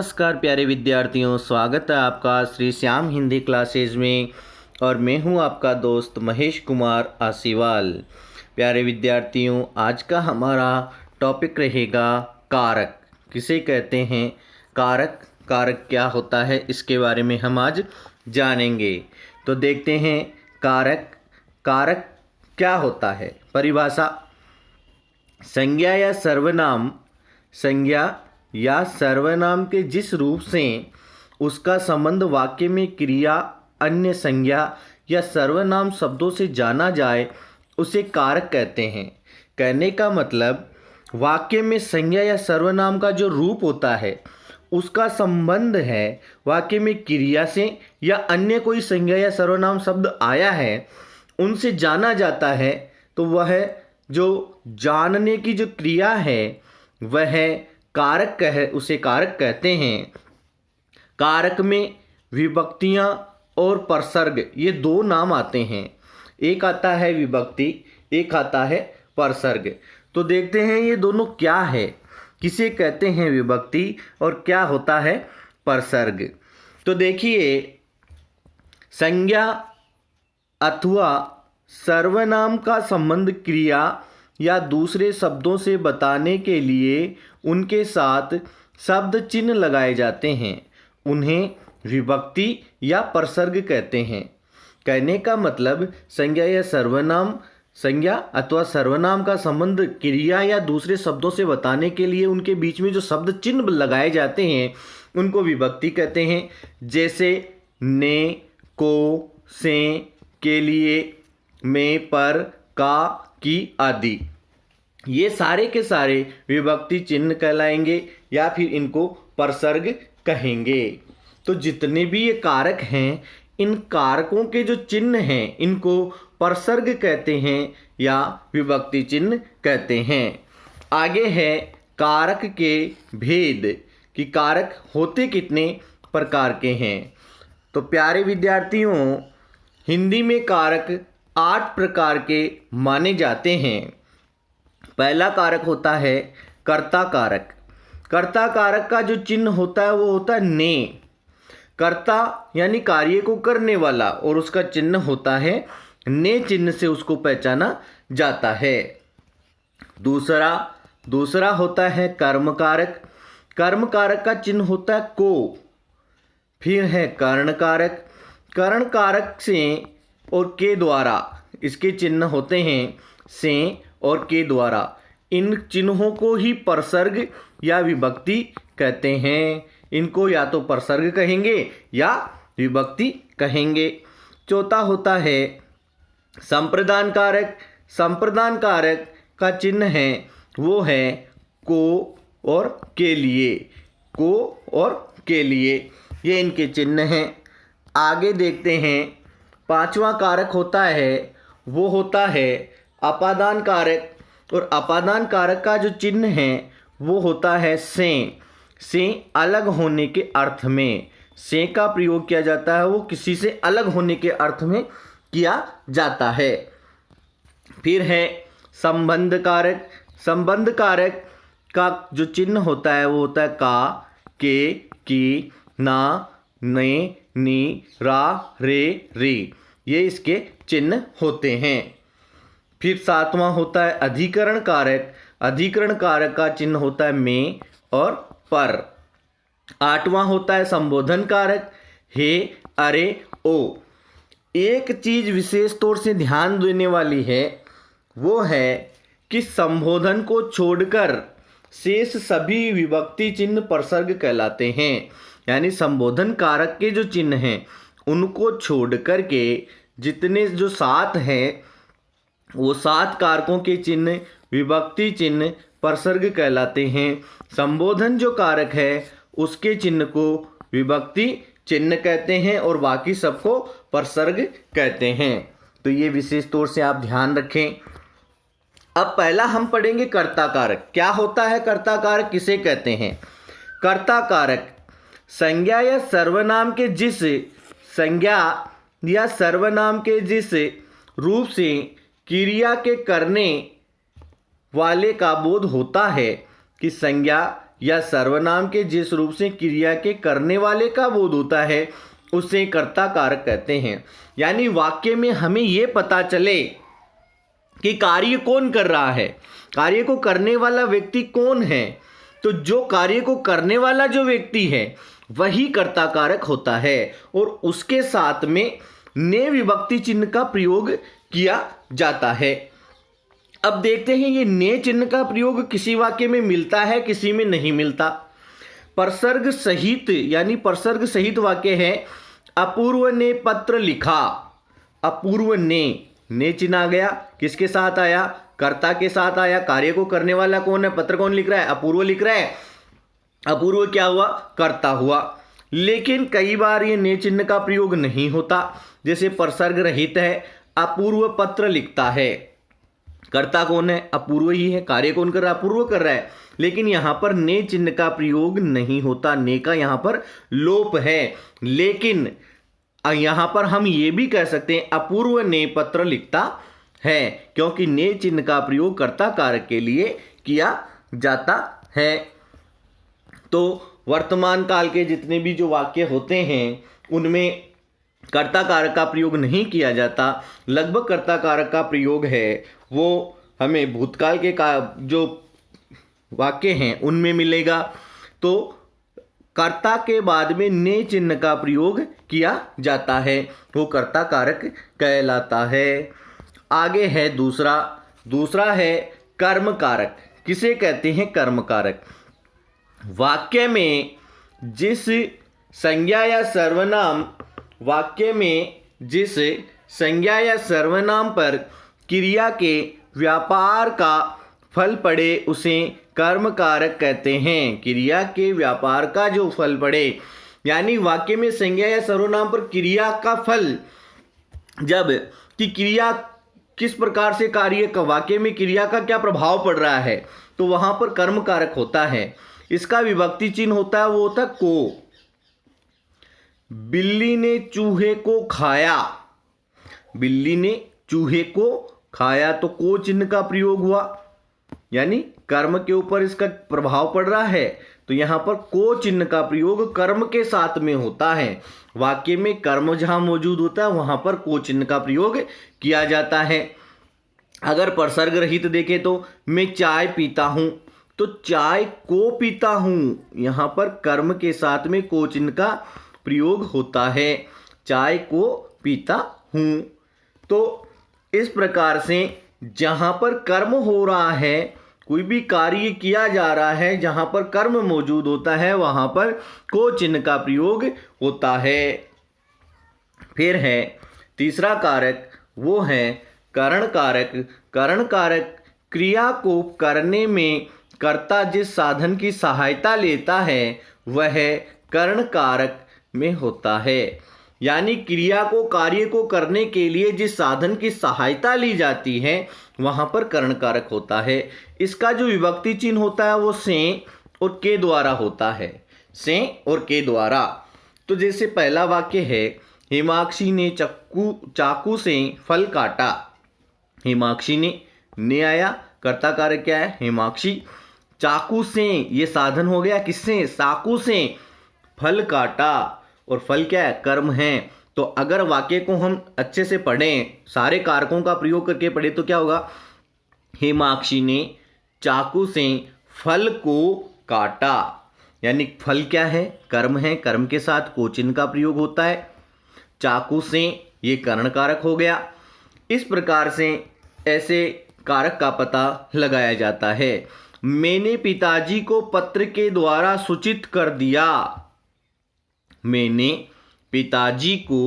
नमस्कार प्यारे विद्यार्थियों, स्वागत है आपका श्री श्याम हिंदी क्लासेज में। और मैं हूं आपका दोस्त महेश कुमार आसीवाल। प्यारे विद्यार्थियों, आज का हमारा टॉपिक रहेगा कारक। किसे कहते हैं कारक? कारक क्या होता है, इसके बारे में हम आज जानेंगे। तो देखते हैं कारक। कारक क्या होता है? परिभाषा: संज्ञा या सर्वनाम के जिस रूप से उसका संबंध वाक्य में क्रिया, अन्य संज्ञा या सर्वनाम शब्दों से जाना जाए, उसे कारक कहते हैं। कहने का मतलब, वाक्य में संज्ञा या सर्वनाम का जो रूप होता है, उसका संबंध है वाक्य में क्रिया से या अन्य कोई संज्ञा या सर्वनाम शब्द आया है, उनसे जाना जाता है। तो वह जो जानने की जो क्रिया है वह कारक उसे कारक कहते हैं। कारक में विभक्तियाँ और परसर्ग, ये दो नाम आते हैं। एक आता है विभक्ति, एक आता है परसर्ग। तो देखते हैं ये दोनों क्या है, किसे कहते हैं विभक्ति और क्या होता है परसर्ग। तो देखिए, संज्ञा अथवा सर्वनाम का संबंध क्रिया या दूसरे शब्दों से बताने के लिए उनके साथ शब्द चिन्ह लगाए जाते हैं, उन्हें विभक्ति या परसर्ग कहते हैं। कहने का मतलब, संज्ञा अथवा सर्वनाम का संबंध क्रिया या दूसरे शब्दों से बताने के लिए उनके बीच में जो शब्द चिन्ह लगाए जाते हैं, उनको विभक्ति कहते हैं। जैसे ने, को, से, के लिए, में, पर, का, की आदि। ये सारे के सारे विभक्ति चिन्ह कहलाएंगे या फिर इनको परसर्ग कहेंगे। तो जितने भी ये कारक हैं, इन कारकों के जो चिन्ह हैं, इनको परसर्ग कहते हैं या विभक्ति चिन्ह कहते हैं। आगे है कारक के भेद, कि कारक होते कितने प्रकार के हैं। तो प्यारे विद्यार्थियों, हिंदी में कारक 8 प्रकार के माने जाते हैं। पहला कारक होता है कर्ता कारक। कर्ता कारक का जो चिन्ह होता है वो होता है ने। कर्ता यानी कार्य को करने वाला, और उसका चिन्ह होता है ने चिन्ह से उसको पहचाना जाता है। दूसरा होता है कर्म कारक। कर्म कारक का चिन्ह होता है को। फिर है कर्ण कारक। कर्ण कारक से और के द्वारा, इसके चिन्ह होते हैं से और के द्वारा। इन चिन्हों को ही परसर्ग या विभक्ति कहते हैं। इनको या तो परसर्ग कहेंगे या विभक्ति कहेंगे। चौथा होता है संप्रदान कारक। संप्रदान कारक का चिन्ह है वो है को और के लिए। को और के लिए, ये इनके चिन्ह हैं। आगे देखते हैं, पांचवा कारक होता है वो होता है अपादान कारक। और अपादान कारक का जो चिन्ह है वो होता है से अलग होने के अर्थ में। से का प्रयोग किया जाता है, वो किसी से अलग होने के अर्थ में किया जाता है। फिर है संबंध कारक। संबंध कारक का जो चिन्ह होता है वो होता है का, के, की, ना, ने, नी, रा, रे, री। ये इसके चिन्ह होते हैं। फिर सातवां होता है अधिकरण कारक। अधिकरण कारक का चिन्ह होता है में और पर। आठवां होता है संबोधन कारक, हे, अरे, ओ। एक चीज विशेष तौर से ध्यान देने वाली है, वो है कि संबोधन को छोड़कर शेष सभी विभक्ति चिन्ह परसर्ग कहलाते हैं। यानी संबोधन कारक के जो चिन्ह हैं, उनको छोड़कर के जितने जो 7 हैं, वो 7 कारकों के चिन्ह विभक्ति चिन्ह परसर्ग कहलाते हैं। संबोधन जो कारक है उसके चिन्ह को विभक्ति चिन्ह कहते हैं और बाकी सबको परसर्ग कहते हैं। तो ये विशेष तौर से आप ध्यान रखें। अब पहला हम पढ़ेंगे कर्ता कारक। क्या होता है कर्ता कारक, किसे कहते हैं? कर्ता कारक संज्ञा या सर्वनाम के जिस रूप से क्रिया के करने वाले का बोध होता है कि संज्ञा या सर्वनाम के जिस रूप से क्रिया के करने वाले का बोध होता है उसे कर्ता कारक कहते हैं। यानी वाक्य में हमें ये पता चले कि कार्य कौन कर रहा है, कार्य को करने वाला व्यक्ति कौन है, तो जो कार्य को करने वाला जो व्यक्ति है वही कर्ता कारक होता है और उसके साथ में ने विभक्ति चिन्ह का प्रयोग किया जाता है। अब देखते हैं ये ने चिन्ह का प्रयोग किसी वाक्य में मिलता है, किसी में नहीं मिलता। परसर्ग सहित यानी परसर्ग सहित वाक्य है, अपूर्व ने पत्र लिखा। अपूर्व ने चिन्ह आ गया, किसके साथ आया, कर्ता के साथ आया। कार्य को करने वाला कौन है, पत्र कौन लिख रहा है, अपूर्व लिख रहा है। अपूर्व क्या हुआ, कर्ता हुआ। लेकिन कई बार ये ने चिन्ह का प्रयोग नहीं होता, जैसे परसर्ग रहित है, अपूर्व पत्र लिखता है। कर्ता कौन है, अपूर्व ही है। कार्य कौन कर रहा है, अपूर्व कर रहा है। लेकिन यहाँ पर ने चिन्ह का प्रयोग नहीं होता, ने का यहाँ पर लोप है। लेकिन यहाँ पर हम ये भी कह सकते हैं अपूर्व ने पत्र लिखता है, क्योंकि ने चिन्ह का प्रयोग कर्ता कारक के लिए किया जाता है। तो वर्तमान काल के जितने भी जो वाक्य होते हैं उनमें कर्ता कारक का प्रयोग नहीं किया जाता। लगभग कर्ता कारक का प्रयोग है वो हमें भूतकाल के का जो वाक्य हैं उनमें मिलेगा। तो कर्ता के बाद में ने चिन्ह का प्रयोग किया जाता है, वो कर्ता कारक कहलाता है। आगे है दूसरा है कर्म कारक। किसे कहते हैं कर्म कारक, वाक्य में जिस संज्ञा या सर्वनाम पर क्रिया के व्यापार का फल पड़े उसे कर्म कारक कहते हैं। क्रिया के व्यापार का जो फल पड़े, यानी वाक्य में संज्ञा या सर्वनाम पर क्रिया का फल, जब कि क्रिया किस प्रकार से कार्य का, वाक्य में क्रिया का क्या प्रभाव पड़ रहा है, तो वहां पर कर्म कारक होता है। इसका विभक्ति चिन्ह होता है, वो होता है को। बिल्ली ने चूहे को खाया, बिल्ली ने चूहे को खाया, तो को चिन्ह का प्रयोग हुआ, यानी कर्म के ऊपर इसका प्रभाव पड़ रहा है। तो यहां पर को चिन्ह का प्रयोग कर्म के साथ में होता है। वाक्य में कर्म जहां मौजूद होता है वहां पर को चिन्ह का प्रयोग किया जाता है। अगर परसर्ग रहित देखें तो मैं चाय पीता हूं, तो चाय को पीता हूं, यहां पर कर्म के साथ में को चिन्ह का प्रयोग होता है, चाय को पीता हूं। तो इस प्रकार से जहां पर कर्म हो रहा है, कोई भी कार्य किया जा रहा है, जहां पर कर्म मौजूद होता है वहां पर को चिन्ह का प्रयोग होता है। फिर है तीसरा कारक, वो है करण कारक। करण कारक क्रिया को करने में कर्ता जिस साधन की सहायता लेता है वह करण कारक में होता है। यानी क्रिया को, कार्य को करने के लिए जिस साधन की सहायता ली जाती है वहां पर करण कारक होता है। इसका जो विभक्ति चिन्ह होता है वो से और के द्वारा होता है, से और के द्वारा। तो जैसे पहला वाक्य है, हेमाक्षी ने चाकू से फल काटा। हेमाक्षी ने आया, कर्ता कारक क्या है, हेमाक्षी। चाकू से ये साधन हो गया, किससे, चाकू से फल काटा, और फल क्या है, कर्म है। तो अगर वाक्य को हम अच्छे से पढ़ें, सारे कारकों का प्रयोग करके पढ़ें तो क्या होगा, हेमाक्षी ने चाकू से फल को काटा, यानी फल क्या है, कर्म है, कर्म के साथ को चिन्ह का प्रयोग होता है। चाकू से ये करण कारक हो गया। इस प्रकार से ऐसे कारक का पता लगाया जाता है। मैंने पिताजी को पत्र के द्वारा सूचित कर दिया। मैंने पिताजी को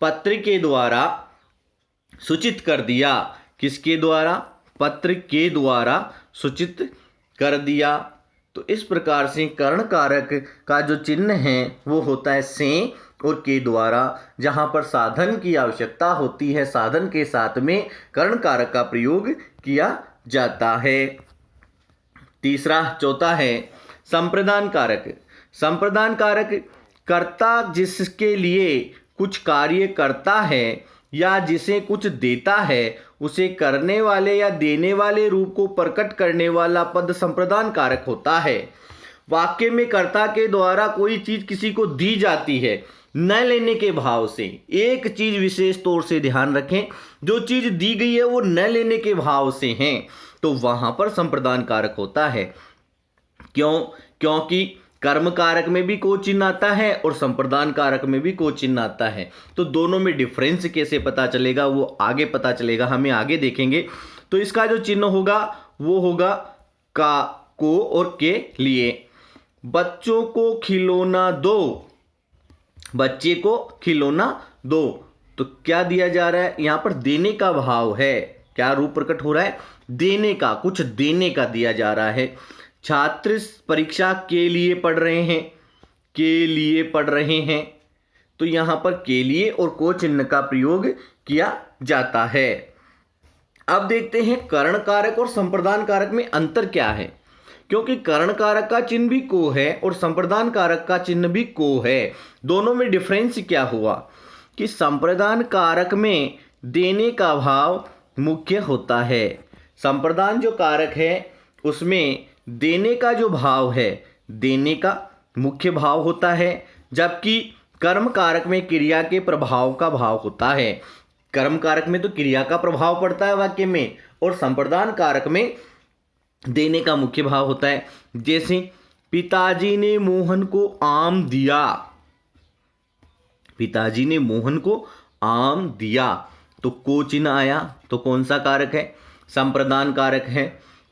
पत्र के द्वारा सूचित कर दिया। किसके द्वारा, पत्र के द्वारा सूचित कर दिया। तो इस प्रकार से करण कारक का जो चिन्ह है वो होता है से और के द्वारा। जहां पर साधन की आवश्यकता होती है, साधन के साथ में करण कारक का प्रयोग किया जाता है। चौथा है संप्रदान कारक। संप्रदान कारक कर्ता जिसके लिए कुछ कार्य करता है या जिसे कुछ देता है उसे करने वाले या देने वाले रूप को प्रकट करने वाला पद संप्रदान कारक होता है। वाक्य में कर्ता के द्वारा कोई चीज किसी को दी जाती है न लेने के भाव से। एक चीज विशेष तौर से ध्यान रखें, जो चीज दी गई है वो न लेने के भाव से है, तो वहां पर संप्रदान कारक होता है। क्यों? क्योंकि कर्म कारक में भी को चिन्ह आता है और संप्रदान कारक में भी को चिन्ह आता है। तो दोनों में डिफरेंस कैसे पता चलेगा वो आगे पता चलेगा, हमें आगे देखेंगे। तो इसका जो चिन्ह होगा वो होगा का, को और के लिए। बच्चों को खिलौना दो, बच्चे को खिलौना दो, तो क्या दिया जा रहा है? यहां पर देने का भाव है। क्या रूप प्रकट हो रहा है? देने का, कुछ देने का दिया जा रहा है। छात्र परीक्षा के लिए पढ़ रहे हैं, के लिए पढ़ रहे हैं, तो यहां पर के लिए और को चिन्ह का प्रयोग किया जाता है। अब देखते हैं कर्ण कारक और संप्रदान कारक में अंतर क्या है। क्योंकि कर्ण कारक का चिन्ह भी को है और संप्रदान कारक का चिन्ह भी को है, दोनों में डिफरेंस क्या हुआ कि संप्रदान कारक में देने का भाव मुख्य होता है। संप्रदान जो कारक है उसमें देने का जो भाव है, देने का मुख्य भाव होता है, जबकि कर्म कारक में क्रिया के प्रभाव का भाव होता है। कर्म कारक में तो क्रिया का प्रभाव पड़ता है वाक्य में, और संप्रदान कारक में देने का मुख्य भाव होता है। जैसे पिताजी ने मोहन को आम दिया, पिताजी ने मोहन को आम दिया, तो को चिन्ह आया, तो कौन सा कारक है? संप्रदान कारक है।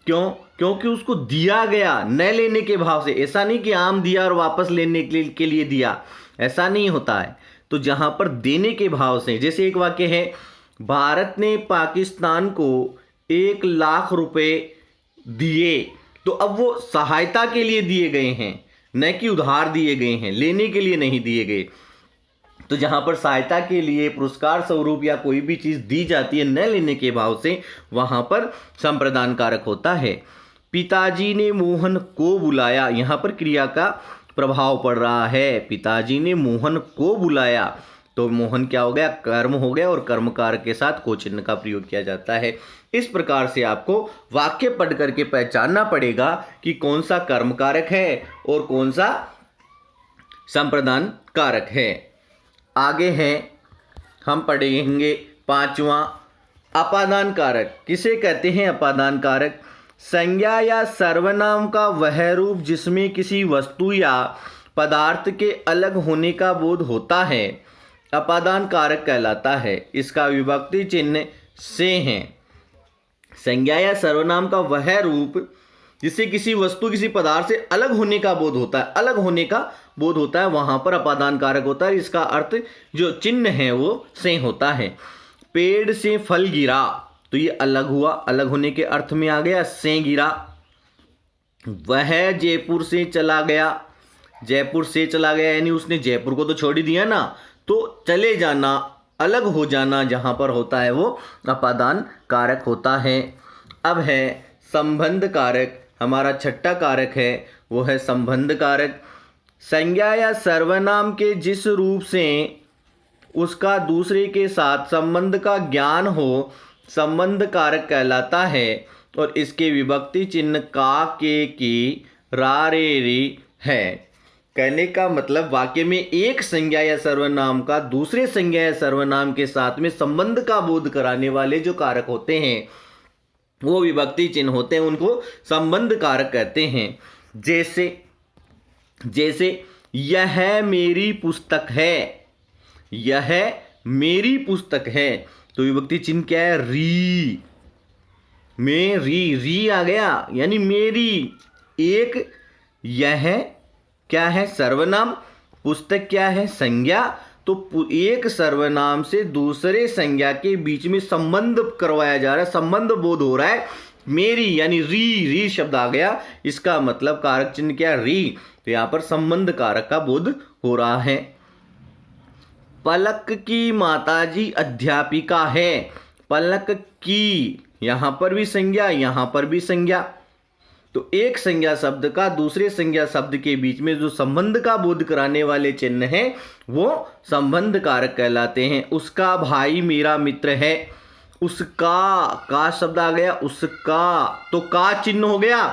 क्यों? क्योंकि उसको दिया गया न लेने के भाव से। ऐसा नहीं कि आम दिया और वापस लेने के लिए दिया, ऐसा नहीं होता है। तो जहां पर देने के भाव से, जैसे एक वाक्य है, भारत ने पाकिस्तान को 1 लाख रुपए दिए, तो अब वो सहायता के लिए दिए गए हैं, न कि उधार दिए गए हैं, लेने के लिए नहीं दिए गए। तो जहां पर सहायता के लिए पुरस्कार स्वरूप या कोई भी चीज दी जाती है न लेने के भाव से, वहां पर संप्रदान कारक होता है। पिताजी ने मोहन को बुलाया, यहां पर क्रिया का प्रभाव पड़ रहा है। पिताजी ने मोहन को बुलाया, तो मोहन क्या हो गया? कर्म हो गया, और कर्म कारक के साथ को चिन्ह का प्रयोग किया जाता है। इस प्रकार से आपको वाक्य पढ़ करके पहचानना पड़ेगा कि कौन सा कर्म कारक है और कौन सा संप्रदान कारक है। आगे है, हम पढ़ेंगे 5वां अपादान कारक। किसे कहते हैं अपादान कारक? संज्ञा या सर्वनाम का वह रूप जिसमें किसी वस्तु या पदार्थ के अलग होने का बोध होता है, अपादान कारक कहलाता है। इसका विभक्ति चिन्ह से है। संज्ञा या सर्वनाम का वह रूप जिससे किसी वस्तु किसी पदार्थ से अलग होने का बोध होता है, अलग होने का बोध होता है, वहां पर अपादान कारक होता है। इसका अर्थ जो चिन्ह है वो से होता है। पेड़ से फल गिरा, तो ये अलग हुआ, अलग होने के अर्थ में आ गया, से गिरा। वह जयपुर से चला गया, जयपुर से चला गया यानी उसने जयपुर को तो छोड़ ही दिया ना, तो चले जाना, अलग हो जाना जहां पर होता है वो अपादान कारक होता है। अब है संबंध कारक, हमारा 6ठा कारक है वो है संबंध कारक। संज्ञा या सर्वनाम के जिस रूप से उसका दूसरे के साथ संबंध का ज्ञान हो, संबंध कारक कहलाता है, और इसके विभक्ति चिन्ह का, के, की, रा, रे, री है। कहने का मतलब वाक्य में एक संज्ञा या सर्वनाम का दूसरे संज्ञा या सर्वनाम के साथ में संबंध का बोध कराने वाले जो कारक होते हैं वो विभक्ति चिन्ह होते हैं, उनको संबंध कारक कहते हैं। जैसे यह मेरी पुस्तक है, यह मेरी पुस्तक है, तो विभक्ति चिन्ह क्या है? री, मेरी, री आ गया यानी मेरी। एक यह क्या है? सर्वनाम। पुस्तक क्या है? संज्ञा। तो एक सर्वनाम से दूसरे संज्ञा के बीच में संबंध करवाया जा रहा है, संबंध बोध हो रहा है। मेरी यानी री, री शब्द आ गया, इसका मतलब कारक चिन्ह क्या? री। तो यहां पर संबंध कारक का बोध हो रहा है। पलक की माताजी अध्यापिका है, पलक की, यहां पर भी संज्ञा, यहां पर भी संज्ञा। तो एक संज्ञा शब्द का दूसरे संज्ञा शब्द के बीच में जो संबंध का बोध कराने वाले चिन्ह हैं वो संबंध कारक कहलाते हैं। उसका भाई मेरा मित्र है, उसका, का शब्द आ गया, उसका, तो का चिन्ह हो गया,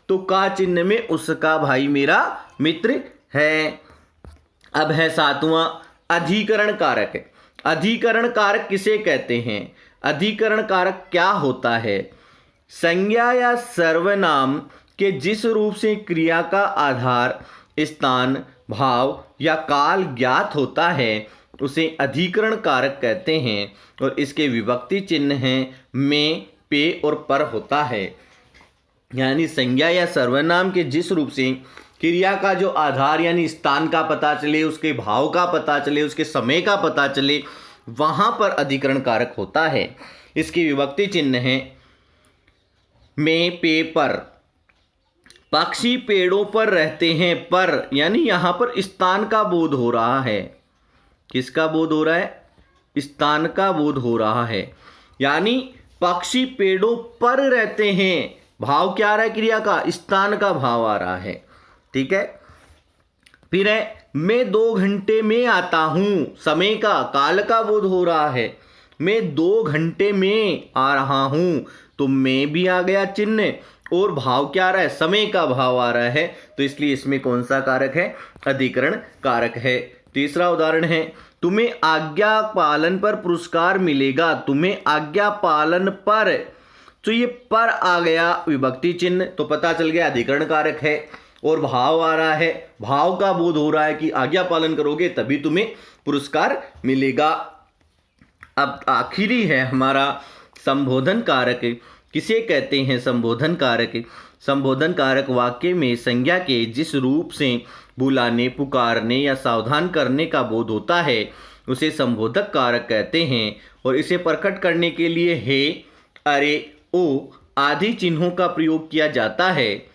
तो तो का चिन्ह में उसका भाई मेरा मित्र है। अब है 7वां अधिकरण कारक। अधिकरण कारक किसे कहते हैं? अधिकरण कारक क्या होता है? संज्ञा या सर्वनाम के जिस रूप से क्रिया का आधार, स्थान, भाव या काल ज्ञात होता है उसे अधिकरण कारक कहते हैं और इसके विभक्ति चिन्ह हैं में, पे और पर होता है। यानी संज्ञा या सर्वनाम के जिस रूप से क्रिया का जो आधार यानी स्थान का पता चले, उसके भाव का पता चले, उसके समय का पता चले, वहाँ पर अधिकरण कारक होता है। इसकी विभक्ति चिन्ह है में, पे, पर। पक्षी पेड़ों पर रहते हैं, पर यानी यहाँ पर स्थान का बोध हो रहा है। किसका बोध हो रहा है? स्थान का बोध हो रहा है। यानी पक्षी पेड़ों पर रहते हैं, भाव क्या आ रहा है क्रिया का? स्थान का भाव आ रहा है। ठीक है। फिर है मैं 2 घंटे में आता हूं, समय का, काल का बोध हो रहा है। मैं 2 घंटे में आ रहा हूं, तो मैं भी आ गया चिन्ह और भाव क्या आ रहा है? समय का भाव आ रहा है, तो इसलिए इसमें कौन सा कारक है? अधिकरण कारक है। तीसरा उदाहरण है तुम्हें आज्ञा पालन पर पुरस्कार मिलेगा। तुम्हें आज्ञा पालन पर, तो ये पर आ गया विभक्ति चिन्ह, तो पता चल गया अधिकरण कारक है। और भाव आ रहा है, भाव का बोध हो रहा है कि आज्ञा पालन करोगे तभी तुम्हें पुरस्कार मिलेगा। अब आखिरी है हमारा संबोधन कारक। किसे कहते हैं संबोधन कारक? संबोधन कारक वाक्य में संज्ञा के जिस रूप से बुलाने, पुकारने या सावधान करने का बोध होता है उसे संबोधक कारक कहते हैं और इसे प्रकट करने के लिए हे, अरे, ओ आदि चिन्हों का प्रयोग किया जाता है।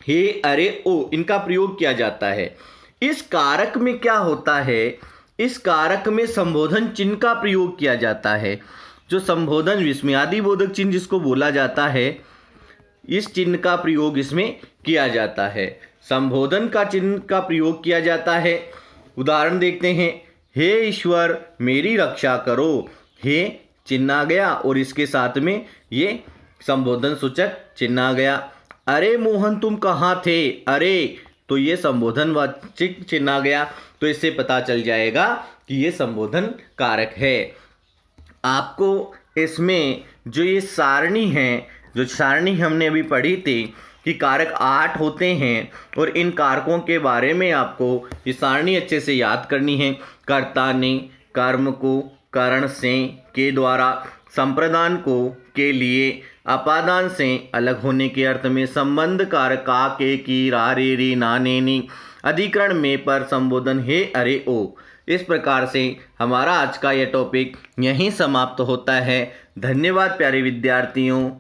हे, अरे, ओ इनका प्रयोग किया जाता है। इस कारक में क्या होता है? इस कारक में संबोधन चिन्ह का प्रयोग किया जाता है। जो संबोधन विस्मयादि बोधक चिन्ह जिसको बोला जाता है, इस चिन्ह का प्रयोग इसमें किया जाता है। संबोधन का चिन्ह का प्रयोग किया जाता है। उदाहरण देखते हैं। हे ईश्वर मेरी रक्षा करो। हे चिन्ह आ गया और इसके साथ में ये संबोधन सूचक चिन्ह आ गया। अरे मोहन तुम कहाँ थे? अरे, तो ये संबोधन वाचक चिन्ह आ गया। तो इससे पता चल जाएगा कि ये संबोधन कारक है। आपको इसमें जो ये सारणी है, जो सारणी हमने अभी पढ़ी थी कि कारक 8 होते हैं और इन कारकों के बारे में आपको ये सारणी अच्छे से याद करनी है। कर्ता ने, कर्म को, करण से, के द्वारा, संप्रदान को, के लिए, अपादान से अलग होने के अर्थ में, संबंध कारक का, के, की, रा, रे, री, ना, ने, नी, अधिकरण में, पर, संबोधन हे, अरे, ओ। इस प्रकार से हमारा आज का यह टॉपिक यहीं समाप्त होता है। धन्यवाद प्यारे विद्यार्थियों।